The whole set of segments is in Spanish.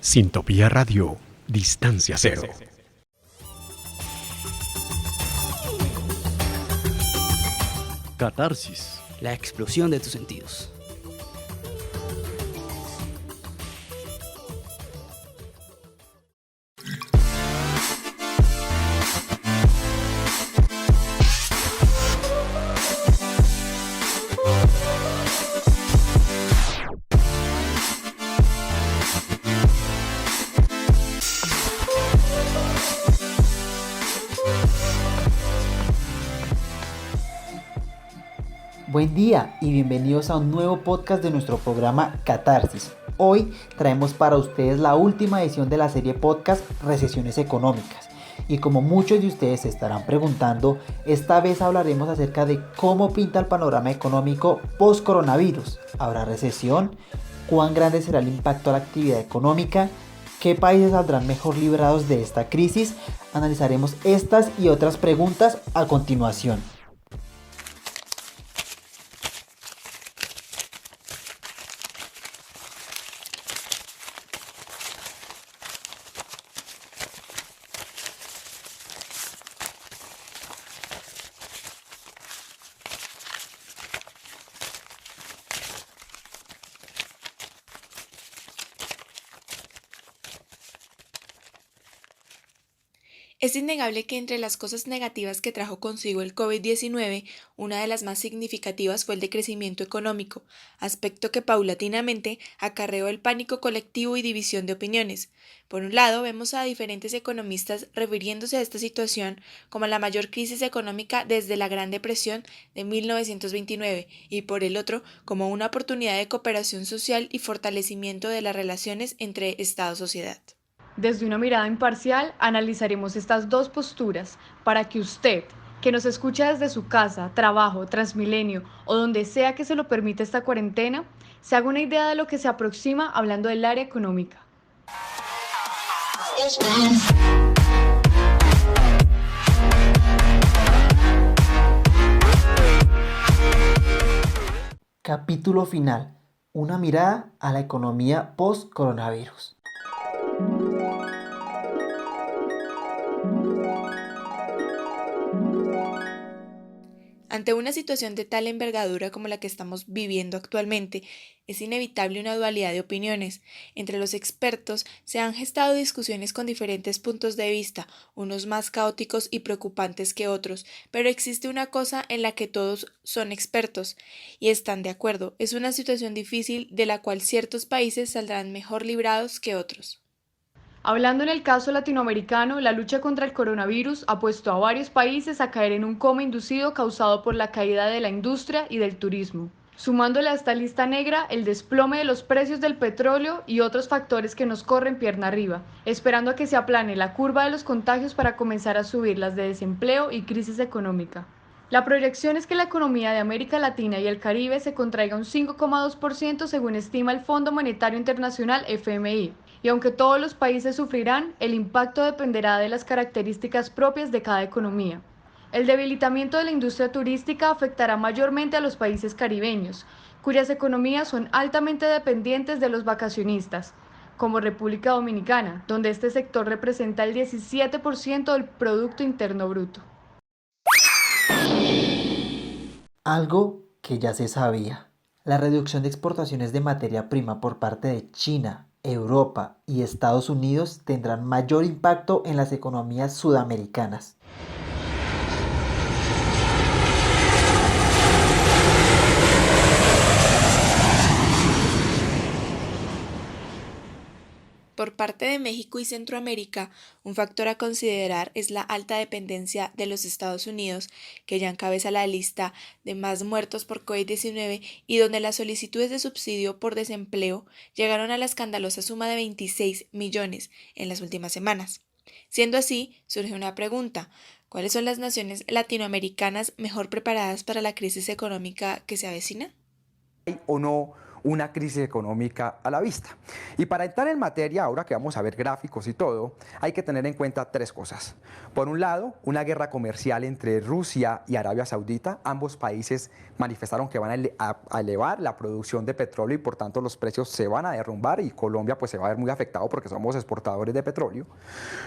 Sintopía Radio, Distancia Cero. Catarsis. La explosión de tus sentidos. Buen día y bienvenidos a un nuevo podcast de nuestro programa Catarsis. Hoy traemos para ustedes la última edición de la serie podcast Recesiones Económicas. Y como muchos de ustedes se estarán preguntando, esta vez hablaremos acerca de cómo pinta el panorama económico post-coronavirus. ¿Habrá recesión? ¿Cuán grande será el impacto a la actividad económica? ¿Qué países saldrán mejor librados de esta crisis? Analizaremos estas y otras preguntas a continuación. Es innegable que entre las cosas negativas que trajo consigo el COVID-19, una de las más significativas fue el decrecimiento económico, aspecto que paulatinamente acarreó el pánico colectivo y división de opiniones. Por un lado, vemos a diferentes economistas refiriéndose a esta situación como la mayor crisis económica desde la Gran Depresión de 1929 y por el otro, como una oportunidad de cooperación social y fortalecimiento de las relaciones entre Estado-sociedad. Desde una mirada imparcial, analizaremos estas dos posturas para que usted, que nos escucha desde su casa, trabajo, Transmilenio o donde sea que se lo permita esta cuarentena, se haga una idea de lo que se aproxima hablando del área económica. Capítulo final. Una mirada a la economía post-coronavirus. Ante una situación de tal envergadura como la que estamos viviendo actualmente, es inevitable una dualidad de opiniones. Entre los expertos se han gestado discusiones con diferentes puntos de vista, unos más caóticos y preocupantes que otros, pero existe una cosa en la que todos son expertos y están de acuerdo: es una situación difícil de la cual ciertos países saldrán mejor librados que otros. Hablando en el caso latinoamericano, la lucha contra el coronavirus ha puesto a varios países a caer en un coma inducido causado por la caída de la industria y del turismo. Sumándole a esta lista negra el desplome de los precios del petróleo y otros factores que nos corren pierna arriba, esperando a que se aplane la curva de los contagios para comenzar a subir las de desempleo y crisis económica. La proyección es que la economía de América Latina y el Caribe se contraiga un 5,2% según estima el Fondo Monetario Internacional FMI. Y aunque todos los países sufrirán, el impacto dependerá de las características propias de cada economía. El debilitamiento de la industria turística afectará mayormente a los países caribeños, cuyas economías son altamente dependientes de los vacacionistas, como República Dominicana, donde este sector representa el 17% del Producto Interno Bruto. Algo que ya se sabía. La reducción de exportaciones de materia prima por parte de China, Europa y Estados Unidos tendrán mayor impacto en las economías sudamericanas. Por parte de México y Centroamérica, un factor a considerar es la alta dependencia de los Estados Unidos, que ya encabeza la lista de más muertos por COVID-19 y donde las solicitudes de subsidio por desempleo llegaron a la escandalosa suma de 26 millones en las últimas semanas. Siendo así, surge una pregunta: ¿cuáles son las naciones latinoamericanas mejor preparadas para la crisis económica que se avecina? ¿Hay o no una crisis económica a la vista. Y para entrar en materia, ahora que vamos a ver gráficos y todo, hay que tener en cuenta tres cosas. Por un lado, una guerra comercial entre Rusia y Arabia Saudita. Ambos países manifestaron que van a elevar la producción de petróleo y por tanto los precios se van a derrumbar y Colombia pues se va a ver muy afectado porque somos exportadores de petróleo.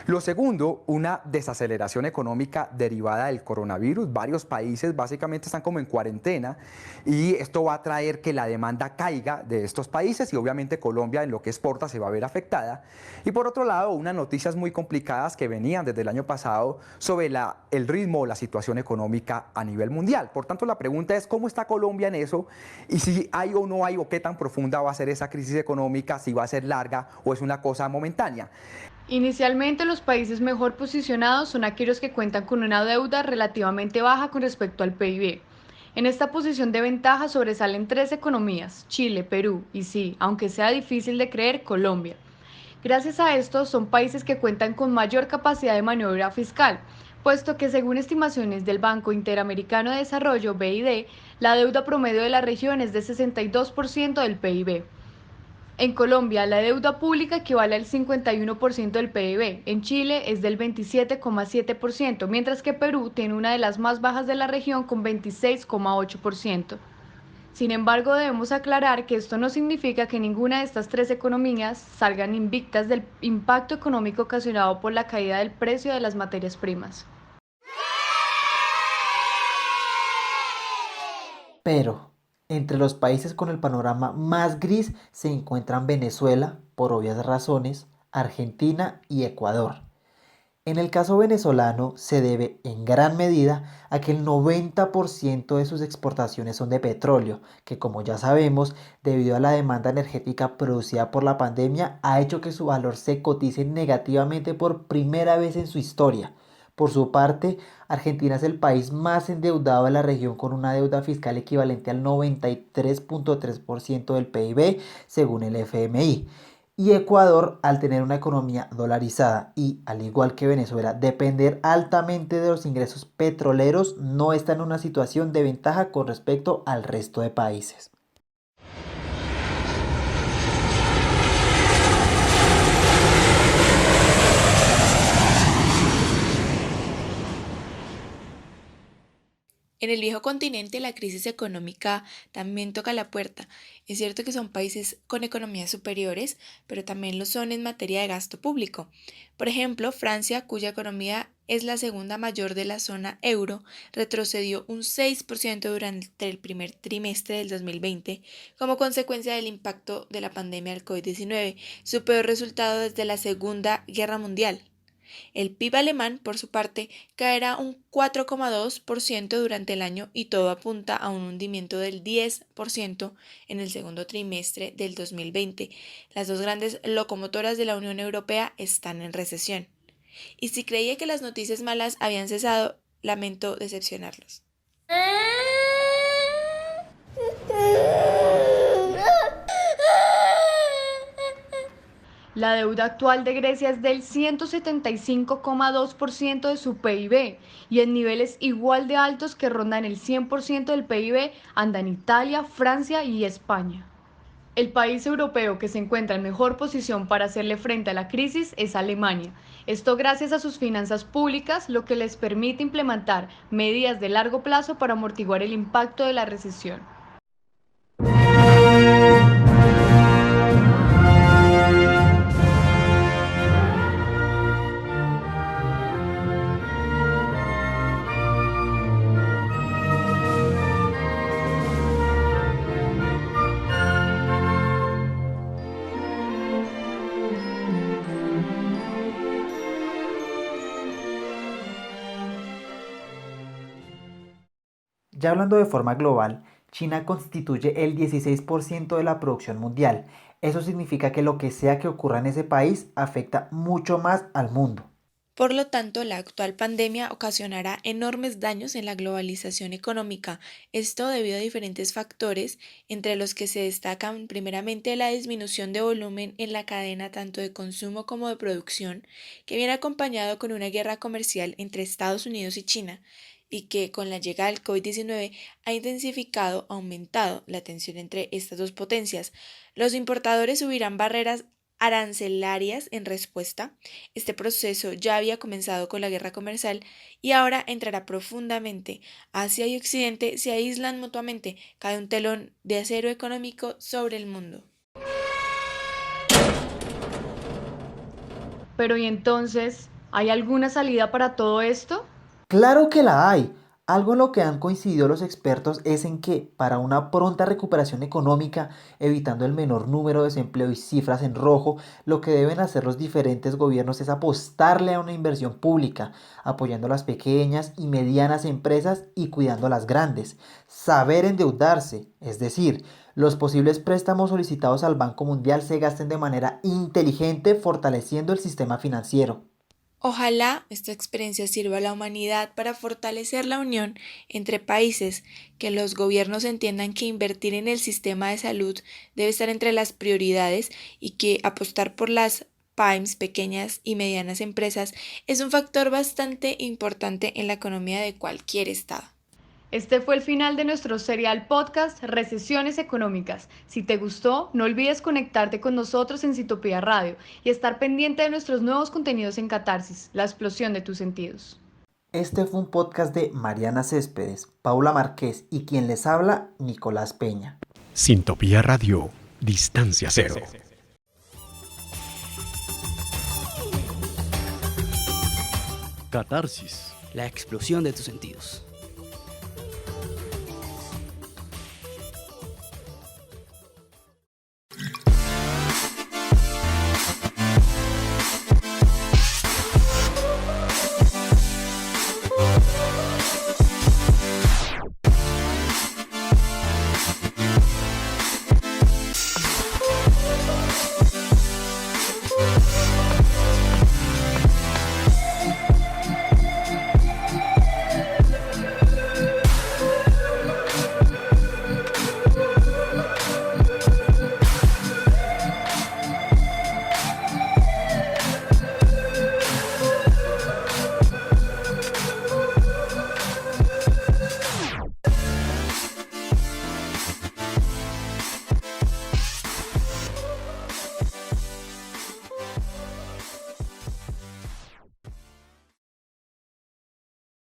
Lo segundo, una desaceleración económica derivada del coronavirus. Varios países básicamente están como en cuarentena y esto va a traer que la demanda caiga de estos países y obviamente Colombia en lo que exporta se va a ver afectada. Y por otro lado, unas noticias muy complicadas que venían desde el año pasado sobre el ritmo o la situación económica a nivel mundial. Por tanto, la pregunta es cómo está Colombia en eso y si hay o no hay o qué tan profunda va a ser esa crisis económica, si va a ser larga o es una cosa momentánea. Inicialmente, los países mejor posicionados son aquellos que cuentan con una deuda relativamente baja con respecto al PIB. En esta posición de ventaja sobresalen tres economías: Chile, Perú y sí, aunque sea difícil de creer, Colombia. Gracias a esto, son países que cuentan con mayor capacidad de maniobra fiscal, puesto que según estimaciones del Banco Interamericano de Desarrollo, BID, la deuda promedio de la región es de 62% del PIB. En Colombia, la deuda pública equivale al 51% del PIB. En Chile es del 27,7%, mientras que Perú tiene una de las más bajas de la región con 26,8%. Sin embargo, debemos aclarar que esto no significa que ninguna de estas tres economías salgan invictas del impacto económico ocasionado por la caída del precio de las materias primas. Pero entre los países con el panorama más gris se encuentran Venezuela, por obvias razones, Argentina y Ecuador. En el caso venezolano se debe en gran medida a que el 90% de sus exportaciones son de petróleo, que como ya sabemos, debido a la demanda energética producida por la pandemia, ha hecho que su valor se cotice negativamente por primera vez en su historia. Por su parte, Argentina es el país más endeudado de la región con una deuda fiscal equivalente al 93,3% del PIB según el FMI. Y Ecuador, al tener una economía dolarizada y, al igual que Venezuela, depender altamente de los ingresos petroleros, no está en una situación de ventaja con respecto al resto de países. En el viejo continente, la crisis económica también toca la puerta. Es cierto que son países con economías superiores, pero también lo son en materia de gasto público. Por ejemplo, Francia, cuya economía es la segunda mayor de la zona euro, retrocedió un 6% durante el primer trimestre del 2020 como consecuencia del impacto de la pandemia del COVID-19, su peor resultado desde la Segunda Guerra Mundial. El PIB alemán, por su parte, caerá un 4,2% durante el año y todo apunta a un hundimiento del 10% en el segundo trimestre del 2020. Las dos grandes locomotoras de la Unión Europea están en recesión. Y si creía que las noticias malas habían cesado, lamento decepcionarlos. La deuda actual de Grecia es del 175,2% de su PIB y en niveles igual de altos que rondan el 100% del PIB andan Italia, Francia y España. El país europeo que se encuentra en mejor posición para hacerle frente a la crisis es Alemania. Esto gracias a sus finanzas públicas, lo que les permite implementar medidas de largo plazo para amortiguar el impacto de la recesión. Ya hablando de forma global, China constituye el 16% de la producción mundial. Eso significa que lo que sea que ocurra en ese país afecta mucho más al mundo. Por lo tanto, la actual pandemia ocasionará enormes daños en la globalización económica, esto debido a diferentes factores, entre los que se destacan primeramente la disminución de volumen en la cadena tanto de consumo como de producción, que viene acompañado con una guerra comercial entre Estados Unidos y China. y que con la llegada del COVID-19 ha aumentado la tensión entre estas dos potencias. Los importadores subirán barreras arancelarias en respuesta. Este proceso ya había comenzado con la guerra comercial y ahora entrará profundamente. Asia y Occidente se aíslan mutuamente, cae un telón de acero económico sobre el mundo. Pero ¿y entonces, hay alguna salida para todo esto? Claro que la hay. Algo en lo que han coincidido los expertos es en que para una pronta recuperación económica, evitando el menor número de desempleo y cifras en rojo, lo que deben hacer los diferentes gobiernos es apostarle a una inversión pública, apoyando a las pequeñas y medianas empresas y cuidando a las grandes. Saber endeudarse, es decir, los posibles préstamos solicitados al Banco Mundial se gasten de manera inteligente, fortaleciendo el sistema financiero. Ojalá esta experiencia sirva a la humanidad para fortalecer la unión entre países, que los gobiernos entiendan que invertir en el sistema de salud debe estar entre las prioridades y que apostar por las PYMEs, pequeñas y medianas empresas, es un factor bastante importante en la economía de cualquier estado. Este fue el final de nuestro serial podcast Recesiones Económicas. Si te gustó, no olvides conectarte con nosotros en Citopía Radio y estar pendiente de nuestros nuevos contenidos en Catarsis, la explosión de tus sentidos. Este fue un podcast de Mariana Céspedes, Paula Márquez y quien les habla, Nicolás Peña. Sintopía Radio, Distancia Cero. Catarsis. La explosión de tus sentidos.